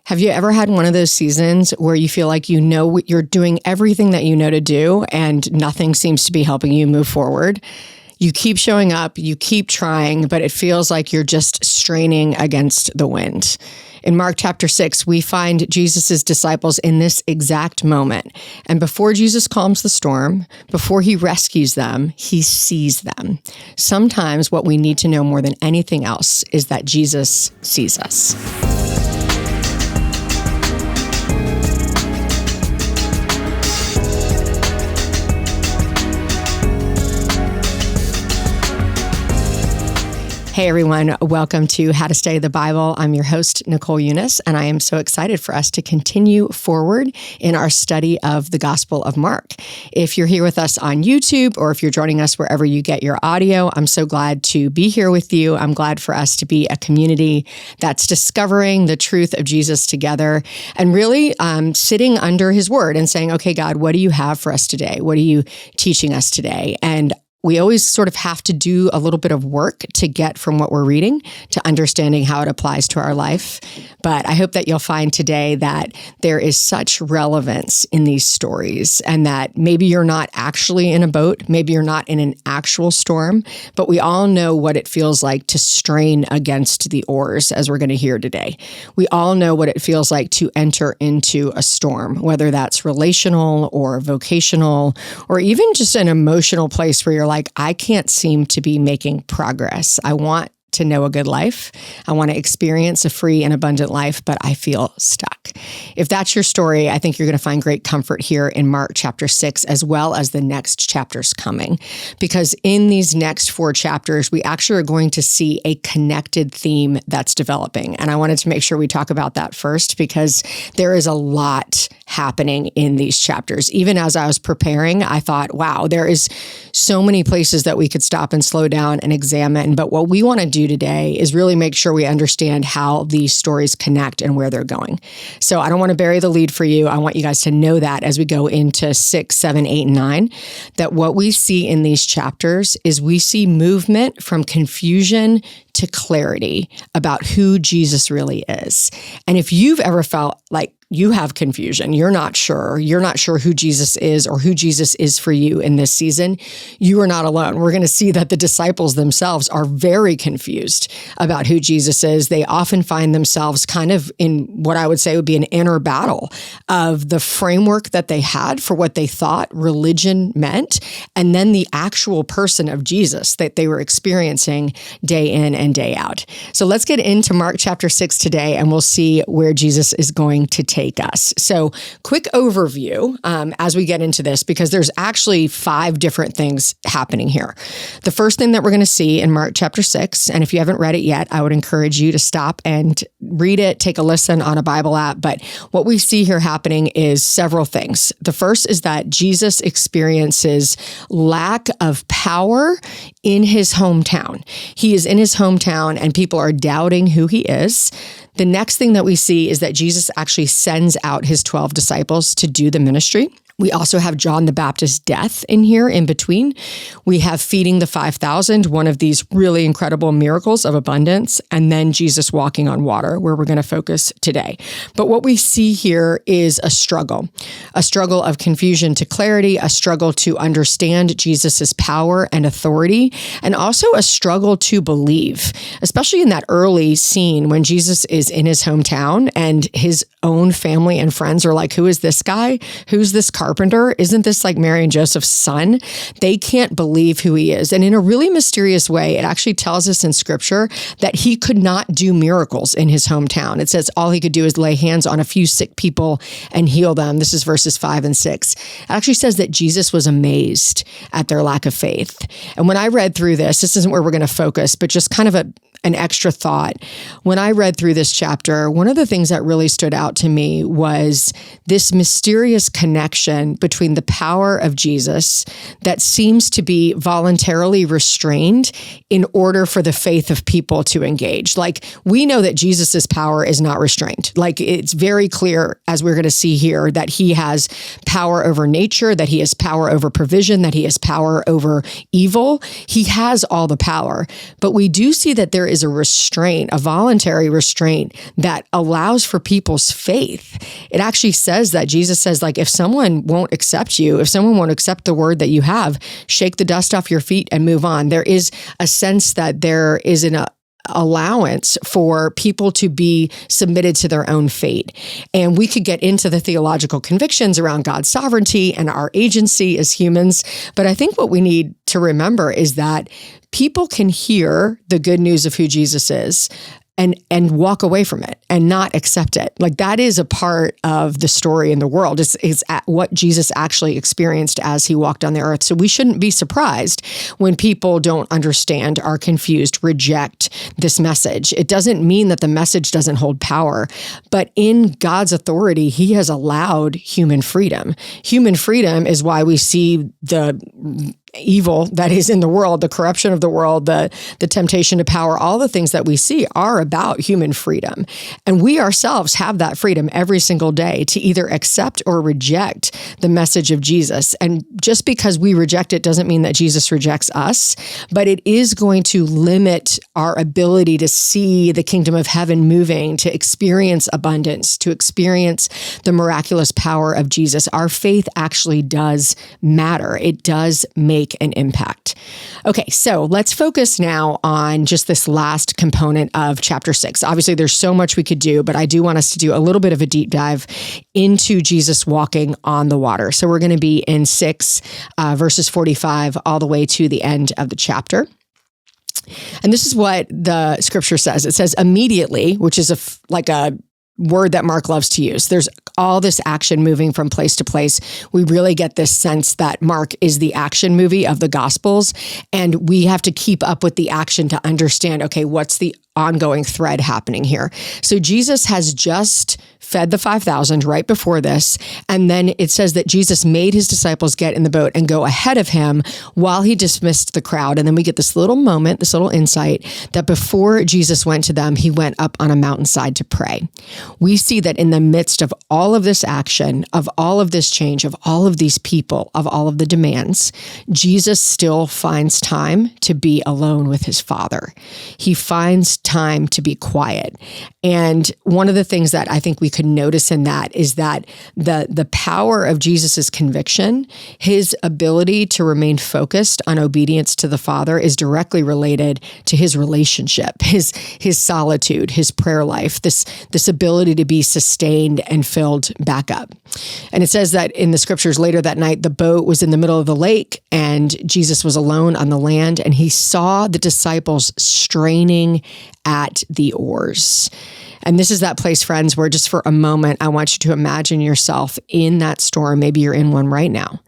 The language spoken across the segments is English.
Have you ever had one of those seasons where you feel like you know you're doing everything that you know to do and nothing seems to be helping you move forward? You keep showing up, you keep trying, but it feels like you're just straining against the wind. In Mark chapter 6, we find Jesus' disciples in this exact moment. And before Jesus calms the storm, before he rescues them, he sees them. Sometimes what we need to know more than anything else is that Jesus sees us. Hey everyone, welcome to How to Study the Bible. I'm your host, Nicole Unice, and I am so excited for us to continue forward in our study of the Gospel of Mark. If you're here with us on YouTube or if you're joining us wherever you get your audio, I'm so glad to be here with you. I'm glad for us to be a community that's discovering the truth of Jesus together and really sitting under his word and saying, okay, God, what do you have for us today? What are you teaching us today? And we always sort of have to do a little bit of work to get from what we're reading to understanding how it applies to our life. But I hope that you'll find today that there is such relevance in these stories and that maybe you're not actually in a boat, maybe you're not in an actual storm, but we all know what it feels like to strain against the oars, as we're going to hear today. We all know what it feels like to enter into a storm, whether that's relational or vocational or even just an emotional place where you're like, I can't seem to be making progress. I want to know a good life. I want to experience a free and abundant life, but I feel stuck. If that's your story, I think you're going to find great comfort here in Mark chapter 6, as well as the next chapters coming. Because in these next 4 chapters, we actually are going to see a connected theme that's developing. And I wanted to make sure we talk about that first, because there is a lot happening in these chapters. Even as I was preparing, I thought, wow, there is so many places that we could stop and slow down and examine. But what we want to do today is really make sure we understand how these stories connect and where they're going. So I don't want to bury the lead for you. I want you guys to know that as we go into 6, 7, 8, and 9, that what we see in these chapters is we see movement from confusion to clarity about who Jesus really is. And if you've ever felt like you have confusion, you're not sure who Jesus is or who Jesus is for you in this season, you are not alone. We're going to see that the disciples themselves are very confused about who Jesus is. They often find themselves kind of in what I would say would be an inner battle of the framework that they had for what they thought religion meant, and then the actual person of Jesus that they were experiencing day in and day out. So let's get into Mark chapter 6 today, and we'll see where Jesus is going to take us. So quick overview as we get into this, because there's actually 5 different things happening here. The first thing that we're going to see in Mark chapter 6, and if you haven't read it yet, I would encourage you to stop and read it, take a listen on a Bible app. But what we see here happening is several things. The first is that Jesus experiences lack of power in his hometown. He is in his hometown and people are doubting who he is. The next thing that we see is that Jesus actually sends out his 12 disciples to do the ministry. We also have John the Baptist's death in here in between. We have feeding the 5,000, one of these really incredible miracles of abundance, and then Jesus walking on water, where we're going to focus today. But what we see here is a struggle of confusion to clarity, a struggle to understand Jesus's power and authority, and also a struggle to believe, especially in that early scene when Jesus is in his hometown and his own family and friends are like, who is this guy? Who's this carpenter? Isn't this like Mary and Joseph's son? They can't believe who he is. And in a really mysterious way, it actually tells us in scripture that he could not do miracles in his hometown. It says all he could do is lay hands on a few sick people and heal them. This is verses 5 and 6. It actually says that Jesus was amazed at their lack of faith. And when I read through this isn't where we're going to focus, but just kind of an extra thought. When I read through this chapter, one of the things that really stood out to me was this mysterious connection between the power of Jesus that seems to be voluntarily restrained in order for the faith of people to engage. Like, we know that Jesus's power is not restrained. Like, it's very clear, as we're going to see here, that he has power over nature, that he has power over provision, that he has power over evil. He has all the power. But we do see that there is a restraint, a voluntary restraint that allows for people's faith. It actually says that Jesus says, like, if someone won't accept you, if someone won't accept the word that you have, shake the dust off your feet and move on. There is a sense that there is an allowance for people to be submitted to their own fate. And we could get into the theological convictions around God's sovereignty and our agency as humans. But I think what we need to remember is that people can hear the good news of who Jesus is and walk away from it and not accept it. Like, that is a part of the story in the world. It's what Jesus actually experienced as he walked on the earth. So we shouldn't be surprised when people don't understand, are confused, reject this message. It doesn't mean that the message doesn't hold power, but in God's authority, he has allowed human freedom. Human freedom is why we see the evil that is in the world, the corruption of the world, the temptation to power, all the things that we see are about human freedom. And we ourselves have that freedom every single day to either accept or reject the message of Jesus. And just because we reject it doesn't mean that Jesus rejects us, but it is going to limit our ability to see the kingdom of heaven moving, to experience abundance, to experience the miraculous power of Jesus. Our faith actually does matter. It does make an impact. Okay, so let's focus now on just this last component of chapter 6. Obviously, there's so much we could do, but I do want us to do a little bit of a deep dive into Jesus walking on the water. So we're going to be in 6, verses 45 all the way to the end of the chapter. And this is what the scripture says. It says immediately, which is like a word that Mark loves to use. There's all this action moving from place to place. We really get this sense that Mark is the action movie of the Gospels, and we have to keep up with the action to understand, okay, what's the ongoing thread happening here? So Jesus has just fed the 5,000 right before this. And then it says that Jesus made his disciples get in the boat and go ahead of him while he dismissed the crowd. And then we get this little moment, this little insight that before Jesus went to them, he went up on a mountainside to pray. We see that in the midst of all of this action, of all of this change, of all of these people, of all of the demands, Jesus still finds time to be alone with his Father. He finds time to be quiet. And one of the things that I think we could notice in that is that the power of Jesus's conviction, his ability to remain focused on obedience to the Father, is directly related to his relationship, his solitude, his prayer life, this ability to be sustained and filled back up. And it says that in the scriptures later that night, the boat was in the middle of the lake and Jesus was alone on the land, and he saw the disciples straining at the oars. And this is that place, friends, where just for a moment, I want you to imagine yourself in that storm. Maybe you're in one right now.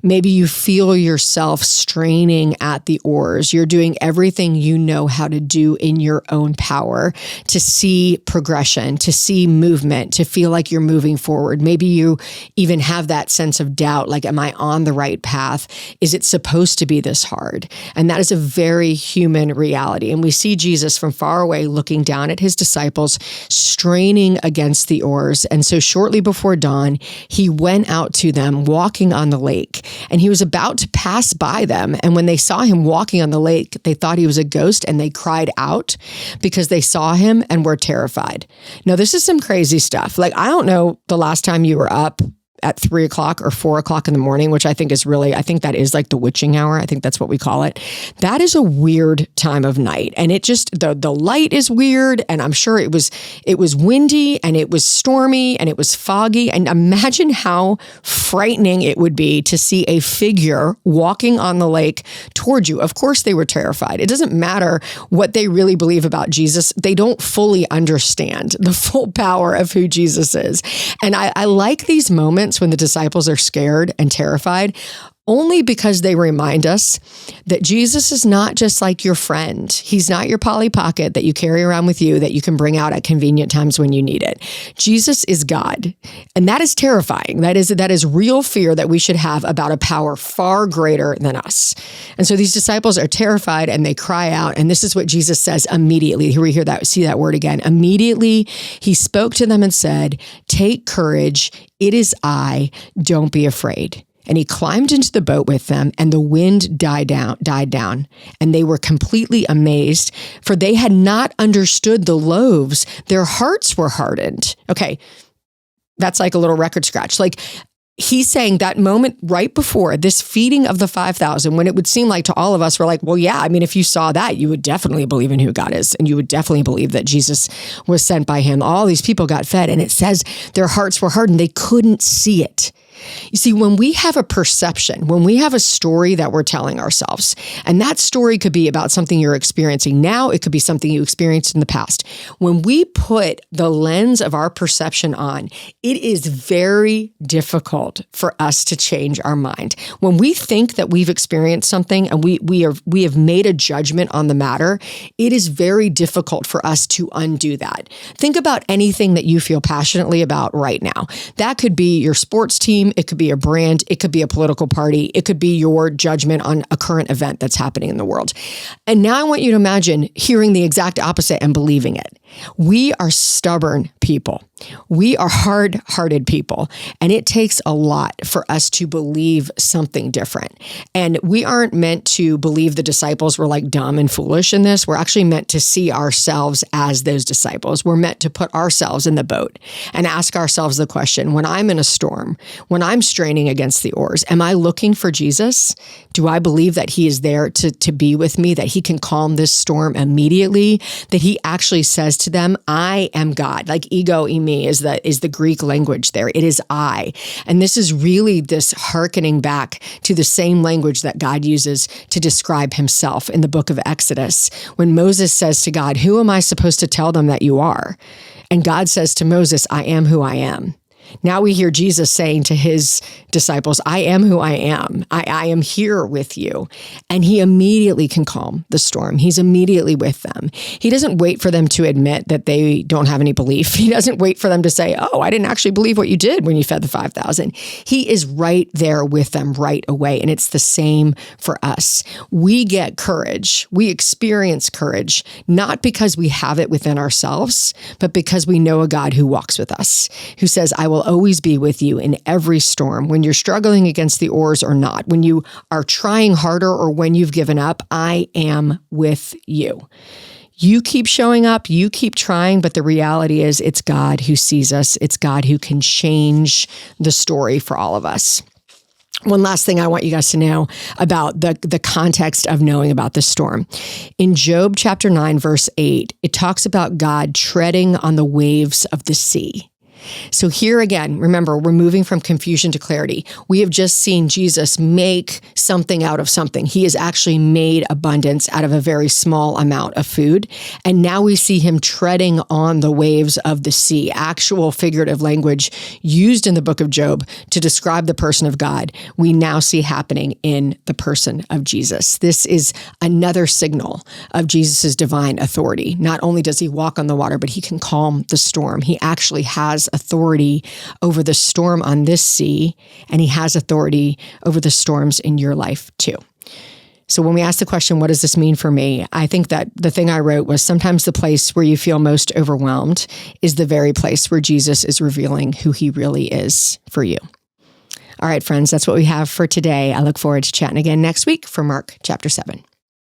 Maybe you feel yourself straining at the oars. You're doing everything you know how to do in your own power to see progression, to see movement, to feel like you're moving forward. Maybe you even have that sense of doubt, like, am I on the right path? Is it supposed to be this hard? And that is a very human reality. And we see Jesus from far away looking down at his disciples, straining against the oars. And so shortly before dawn, he went out to them walking on the lake. And he was about to pass by them. And when they saw him walking on the lake, they thought he was a ghost and they cried out because they saw him and were terrified. Now, this is some crazy stuff. Like, I don't know the last time you were up at 3 o'clock or 4 o'clock in the morning, which I think that is like the witching hour. I think that's what we call it. That is a weird time of night. And it just, the light is weird. And I'm sure it was windy and it was stormy and it was foggy. And imagine how frightening it would be to see a figure walking on the lake toward you. Of course they were terrified. It doesn't matter what they really believe about Jesus. They don't fully understand the full power of who Jesus is. And I like these moments when the disciples are scared and terrified, only because they remind us that Jesus is not just like your friend. He's not your Polly Pocket that you carry around with you that you can bring out at convenient times when you need it. Jesus is God. And that is terrifying. That is real fear that we should have about a power far greater than us. And so these disciples are terrified and they cry out. And this is what Jesus says immediately. Here we see that word again. Immediately, he spoke to them and said, "Take courage. It is I. Don't be afraid." And he climbed into the boat with them, and the wind died down, and they were completely amazed, for they had not understood the loaves. Their hearts were hardened. Okay, that's like a little record scratch. Like, he's saying that moment right before this feeding of the 5,000, when it would seem like to all of us, we're like, well, yeah, I mean, if you saw that, you would definitely believe in who God is, and you would definitely believe that Jesus was sent by him. All these people got fed, and it says their hearts were hardened. They couldn't see it. You see, when we have a perception, when we have a story that we're telling ourselves, and that story could be about something you're experiencing now, it could be something you experienced in the past. When we put the lens of our perception on, it is very difficult for us to change our mind. When we think that we've experienced something and we have made a judgment on the matter, it is very difficult for us to undo that. Think about anything that you feel passionately about right now. That could be your sports team. It could be a brand. It could be a political party. It could be your judgment on a current event that's happening in the world. And now I want you to imagine hearing the exact opposite and believing it. We are stubborn people. We are hard-hearted people, and it takes a lot for us to believe something different. And we aren't meant to believe the disciples were like dumb and foolish in this. We're actually meant to see ourselves as those disciples. We're meant to put ourselves in the boat and ask ourselves the question, when I'm in a storm, when I'm straining against the oars, am I looking for Jesus? Do I believe that he is there to be with me, that he can calm this storm immediately, that he actually says to them, I am God, like ego eimi is the Greek language there. It is I. And this is really this hearkening back to the same language that God uses to describe himself in the book of Exodus. When Moses says to God, who am I supposed to tell them that you are? And God says to Moses, I am who I am. Now we hear Jesus saying to his disciples, I am who I am. I am here with you. And he immediately can calm the storm. He's immediately with them. He doesn't wait for them to admit that they don't have any belief. He doesn't wait for them to say, oh, I didn't actually believe what you did when you fed the 5,000. He is right there with them right away. And it's the same for us. We get courage. We experience courage, not because we have it within ourselves, but because we know a God who walks with us, who says, I will always be with you in every storm, when you're struggling against the oars or not, when you are trying harder or when you've given up, I am with you. You keep showing up, you keep trying, but the reality is it's God who sees us. It's God who can change the story for all of us. One last thing I want you guys to know about the context of knowing about this storm. In Job chapter 9, verse 8, it talks about God treading on the waves of the sea. So here again, remember, we're moving from confusion to clarity. We have just seen Jesus make something out of something. He has actually made abundance out of a very small amount of food. And now we see him treading on the waves of the sea, actual figurative language used in the book of Job to describe the person of God. We now see happening in the person of Jesus. This is another signal of Jesus's divine authority. Not only does he walk on the water, but he can calm the storm. He actually has authority over the storm on this sea, and he has authority over the storms in your life too. So when we ask the question, what does this mean for me? I think that the thing I wrote was sometimes the place where you feel most overwhelmed is the very place where Jesus is revealing who he really is for you. All right, friends, that's what we have for today. I look forward to chatting again next week for Mark chapter 7.